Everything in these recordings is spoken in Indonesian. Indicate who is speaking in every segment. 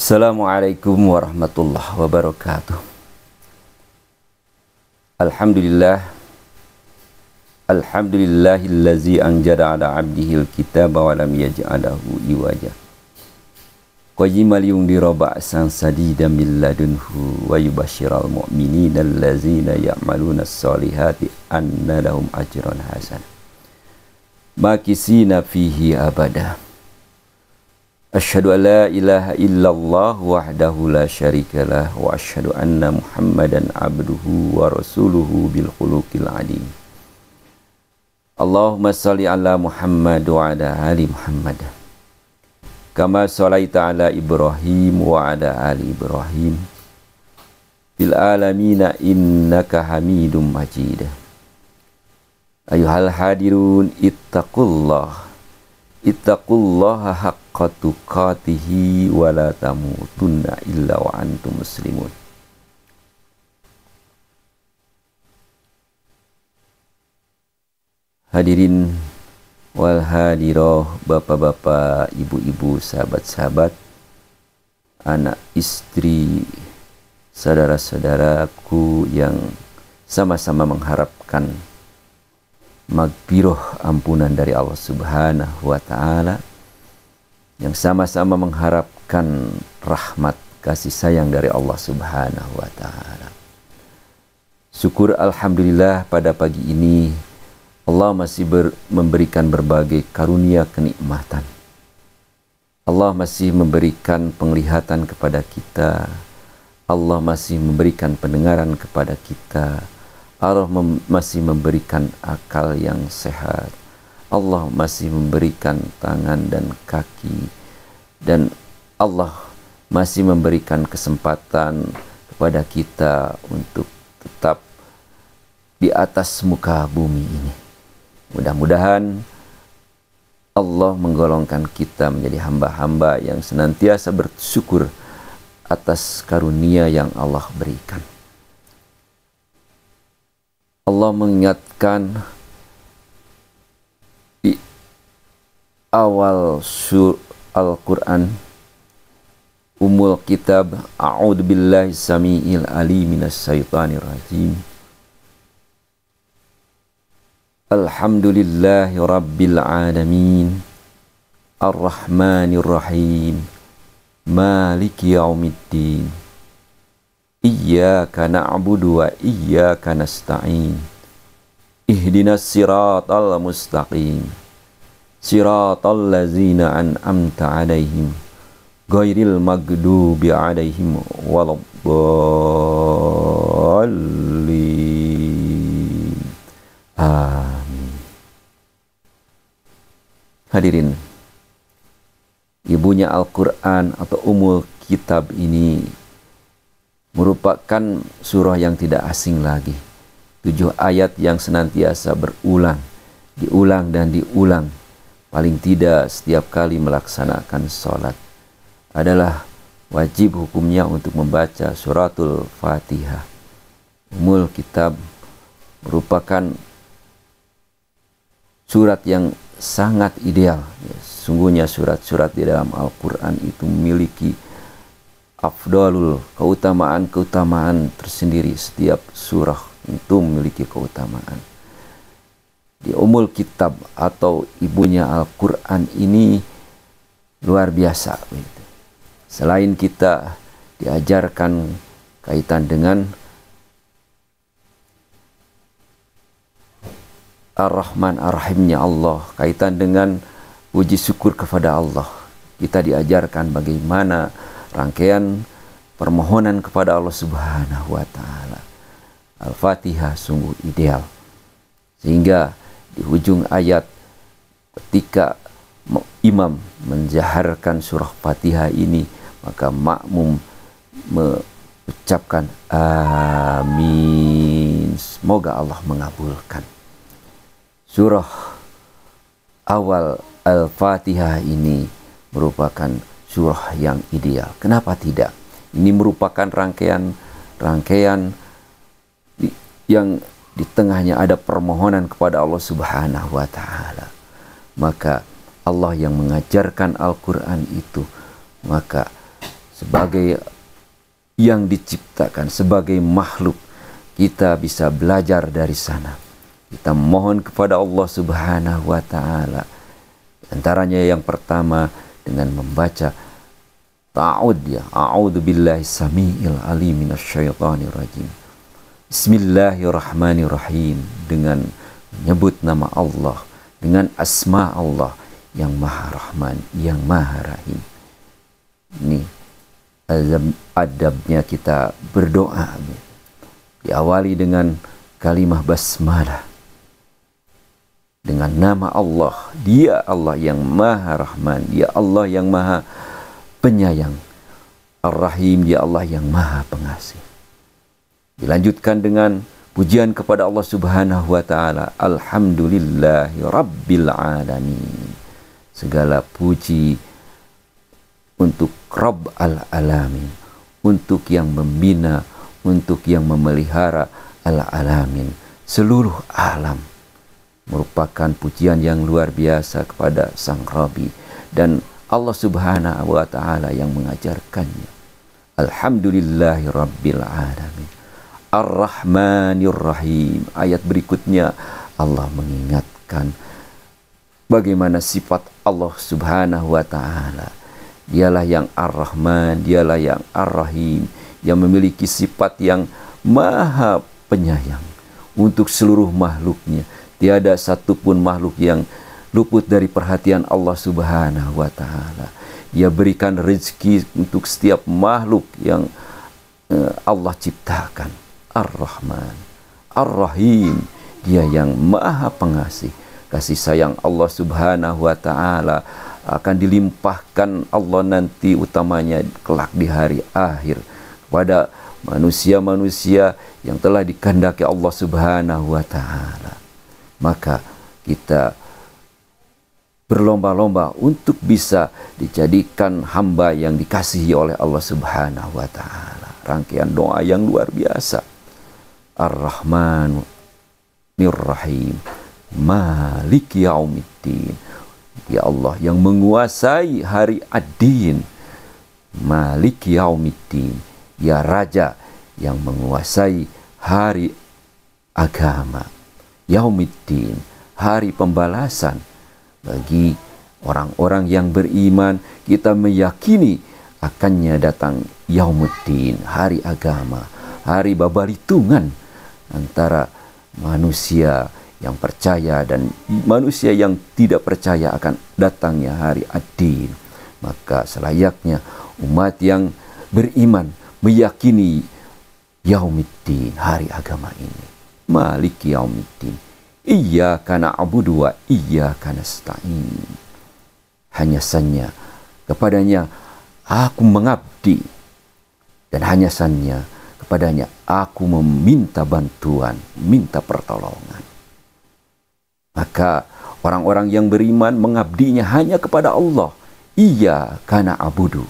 Speaker 1: Assalamualaikum warahmatullahi wabarakatuh. Alhamdulillahillazi anjada ala abdihil kitaba wa lam yaj'alahu iwaja. Qayimal yundira ba'san sadidan min ladunhu wa yubashiral mu'minina allazina ya'maluna as-solihati anna lahum ajran hasanah makisina fihi abada. Asyhadu an la ilaha illallah wahdahu la syarikalah wa asyhadu anna Muhammadan abduhu wa rasuluhu bil khuluqil adim. Allahumma salli ala Muhammad wa ala ali Muhammad kama shalaita ala Ibrahim wa ala ali Ibrahim fil alamina innaka Hamidum Majid. Ayuhal hadirun ittaqullaha haqqa tuqatihi wa la tamutunna illa wa antum muslimun. Hadirin wal hadiroh, bapak-bapak, ibu-ibu, sahabat-sahabat, anak istri, saudara-saudaraku yang sama-sama mengharapkan magfirah, ampunan dari Allah Subhanahu wa Ta'ala, yang sama-sama mengharapkan rahmat kasih sayang dari Allah Subhanahu wa Ta'ala. Syukur alhamdulillah pada pagi ini Allah masih memberikan berbagai karunia kenikmatan. Allah masih memberikan penglihatan kepada kita. Allah masih memberikan pendengaran kepada kita. Allah masih memberikan akal yang sehat. Allah masih memberikan tangan dan kaki. Dan Allah masih memberikan kesempatan kepada kita untuk tetap di atas muka bumi ini. Mudah-mudahan Allah menggolongkan kita menjadi hamba-hamba yang senantiasa bersyukur atas karunia yang Allah berikan. Allah mengingatkan di awal surah Al-Quran, Ummul Kitab, A'udzu billahi samiil alim minas syaitonir rajim. Alhamdulillahi rabbil alamin, Ar-Rahmanir Rahim, Maliki yaumiddin. Iyyaka na'budu wa iyyaka nasta'in. Ihdinas siratal mustaqim. Siratal ladzina an'amta 'alaihim ghairil maghdubi 'alaihim waladdallin. Amin. Hadirin, ibunya Al-Quran atau Ummul Kitab ini merupakan surah yang tidak asing lagi. 7 ayat yang senantiasa berulang, diulang dan diulang. Paling tidak setiap kali melaksanakan sholat adalah wajib hukumnya untuk membaca suratul Fatihah. Ummul Kitab merupakan surat yang sangat ideal. Sungguhnya surat-surat di dalam Al-Quran itu memiliki afdalul, keutamaan-keutamaan tersendiri. Setiap surah itu memiliki keutamaan. Di Ummul Kitab atau ibunya Al-Quran ini luar biasa. Selain kita diajarkan kaitan dengan Ar-Rahman Ar-Rahimnya Allah, kaitan dengan puji syukur kepada Allah, kita diajarkan bagaimana rangkaian permohonan kepada Allah Subhanahu wa Ta'ala. Al-Fatihah sungguh ideal, sehingga di ujung ayat ketika imam menjaharkan surah Fatihah ini, maka makmum mengucapkan amin, semoga Allah mengabulkan. Surah awal Al-Fatihah ini merupakan surah yang ideal. Kenapa tidak? Ini merupakan rangkaian yang di tengahnya ada permohonan kepada Allah Subhanahu wa Ta'ala. Maka Allah yang mengajarkan Al-Quran itu, maka sebagai yang diciptakan, sebagai makhluk, kita bisa belajar dari sana. Kita mohon kepada Allah Subhanahu wa taala. Antaranya yang pertama dengan membaca ta'awud, ya, a'udzu billahi samiil alim minasyaitonir rajim. Bismillahirrahmanirrahim, dengan menyebut nama Allah, dengan asma Allah yang Maha Rahman, yang Maha Rahim. Ini adabnya kita berdoa. Diawali dengan kalimah basmalah, dengan nama Allah. Dia Allah yang Maha Rahman, Dia Allah yang Maha Penyayang. Ar-Rahim, Dia Allah yang Maha Pengasih. Dilanjutkan dengan pujian kepada Allah Subhanahu wa taala. Alhamdulillahi rabbil alamin. Segala puji untuk Rabb al-alamin, untuk yang membina, untuk yang memelihara al-alamin, seluruh alam. Merupakan pujian yang luar biasa kepada Sang Rabbi, dan Allah Subhanahu wa taala yang mengajarkannya. Alhamdulillahi rabbil alamin. Ar-Rahmanir Rahim. Ayat berikutnya Allah mengingatkan bagaimana sifat Allah Subhanahu wa taala. Dialah yang Ar-Rahman, Dialah yang Ar-Rahim, yang memiliki sifat yang Maha Penyayang untuk seluruh makhluknya. Tiada satupun makhluk yang luput dari perhatian Allah Subhanahu wa taala. Dia berikan rezeki untuk setiap makhluk yang Allah ciptakan. Ar-Rahman, Ar-Rahim, Dia yang Maha Pengasih. Kasih sayang Allah Subhanahu wa taala akan dilimpahkan Allah nanti, utamanya kelak di hari akhir, kepada manusia-manusia yang telah dikehendaki Allah Subhanahu wa taala. Maka kita berlomba-lomba untuk bisa dijadikan hamba yang dikasihi oleh Allah Subhanahu wa taala. Rangkaian doa yang luar biasa. Ar-Rahman Ar-Rahim, Malik Yaumiddin. Ya Allah yang menguasai hari ad-din. Malik Yaumiddin, ya Raja yang menguasai hari agama. Yaumiddin, hari pembalasan. Bagi orang-orang yang beriman, kita meyakini akannya datang Yaumuddin, hari agama, hari babaritungan antara manusia yang percaya dan manusia yang tidak percaya akan datangnya hari ad-din. Maka selayaknya umat yang beriman meyakini Yaumuddin, hari agama ini. Malik Yaumiddin, Iyyaka na'budu wa iyyaka nasta'in. Hanya saja kepadanya aku mengabdi, dan hanya saja kepadanya aku meminta bantuan, minta pertolongan. Maka orang-orang yang beriman mengabdinya hanya kepada Allah. Iyyaka na'budu,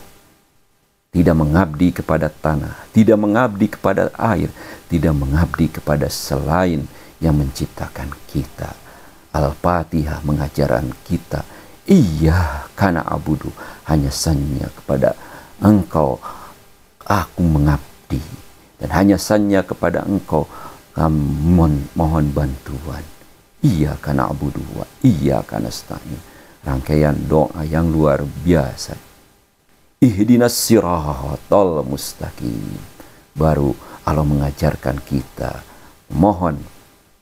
Speaker 1: tidak mengabdi kepada tanah, tidak mengabdi kepada air, tidak mengabdi kepada selain yang menciptakan kita. Al-Fatihah mengajarkan kita, Iyyaka na'budu, hanya saja kepada Engkau aku mengabdi, dan hanya saja kepada Engkau kami mohon bantuan. Iyyaka na'budu wa iyyaka nasta'in. Rangkaian doa yang luar biasa. Ihdinas siratal mustaqim. Baru Allah mengajarkan kita mohon,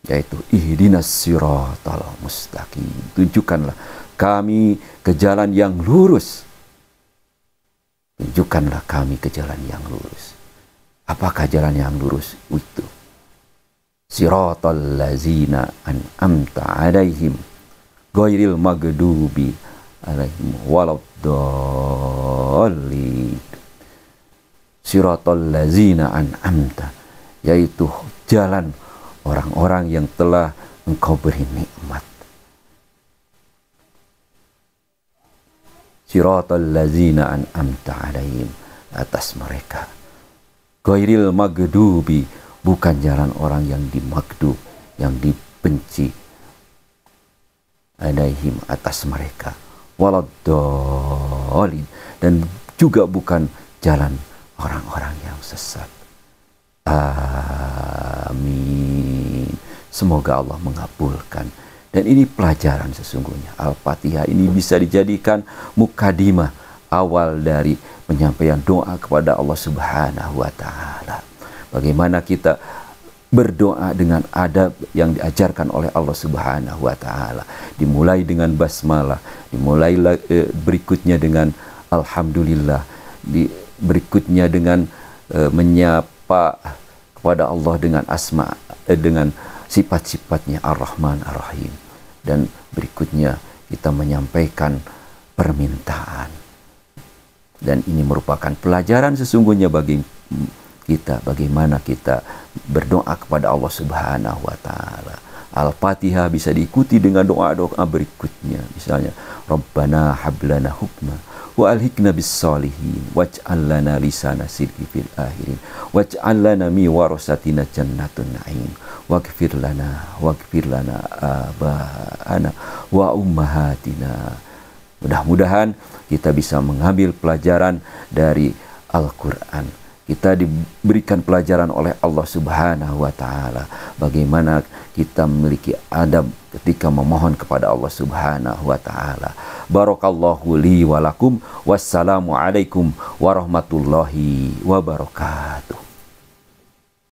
Speaker 1: yaitu ihdinas siratal mustaqim. Tunjukkanlah kami ke jalan yang lurus. Tunjukkanlah kami ke jalan yang lurus. Apakah jalan yang lurus itu? Siratal lazina an'amta alaihim ghairil maghdubi alaihim waladdallin. Siratal lazina an'amta, yaitu jalan orang-orang yang telah Engkau beri nikmat. Siratal lazina an'amta alaihim, atas mereka. Ghairil maghdubi, bukan jalan orang yang dimaghdub, yang dibenci. Alaihim, atas mereka. Waladdallin, dan juga bukan jalan orang-orang yang sesat. Amin. Semoga Allah mengabulkan. Dan ini pelajaran sesungguhnya. Al-Fatihah ini bisa dijadikan mukadimah, awal dari penyampaian doa kepada Allah Subhanahu wa Ta'ala. Bagaimana kita berdoa dengan adab yang diajarkan oleh Allah Subhanahu wa Ta'ala. Dimulai dengan basmalah, dimulai berikutnya dengan alhamdulillah, berikutnya dengan menyapa kepada Allah dengan dengan sifat-sifatnya Ar-Rahman Ar-Rahim, dan berikutnya kita menyampaikan permintaan. Dan ini merupakan pelajaran sesungguhnya bagi kita, bagaimana kita berdoa kepada Allah Subhanahu wa Ta'ala. Al-Fatihah bisa diikuti dengan doa-doa berikutnya, misalnya Rabbana hablana hukma wa alhikna bis salihin waj'al lana lisana sidqi fil akhirin waj'al lana mi warasatina jannatun na'im waghfir lana abaana wa ummahatina. Mudah-mudahan kita bisa mengambil pelajaran dari Al-Quran. Kita diberikan pelajaran oleh Allah Subhanahu wa Ta'ala bagaimana kita memiliki adab ketika memohon kepada Allah Subhanahu wa Ta'ala. Barakallahu li wa lakum. Wassalamu alaikum warahmatullahi wabarakatuh.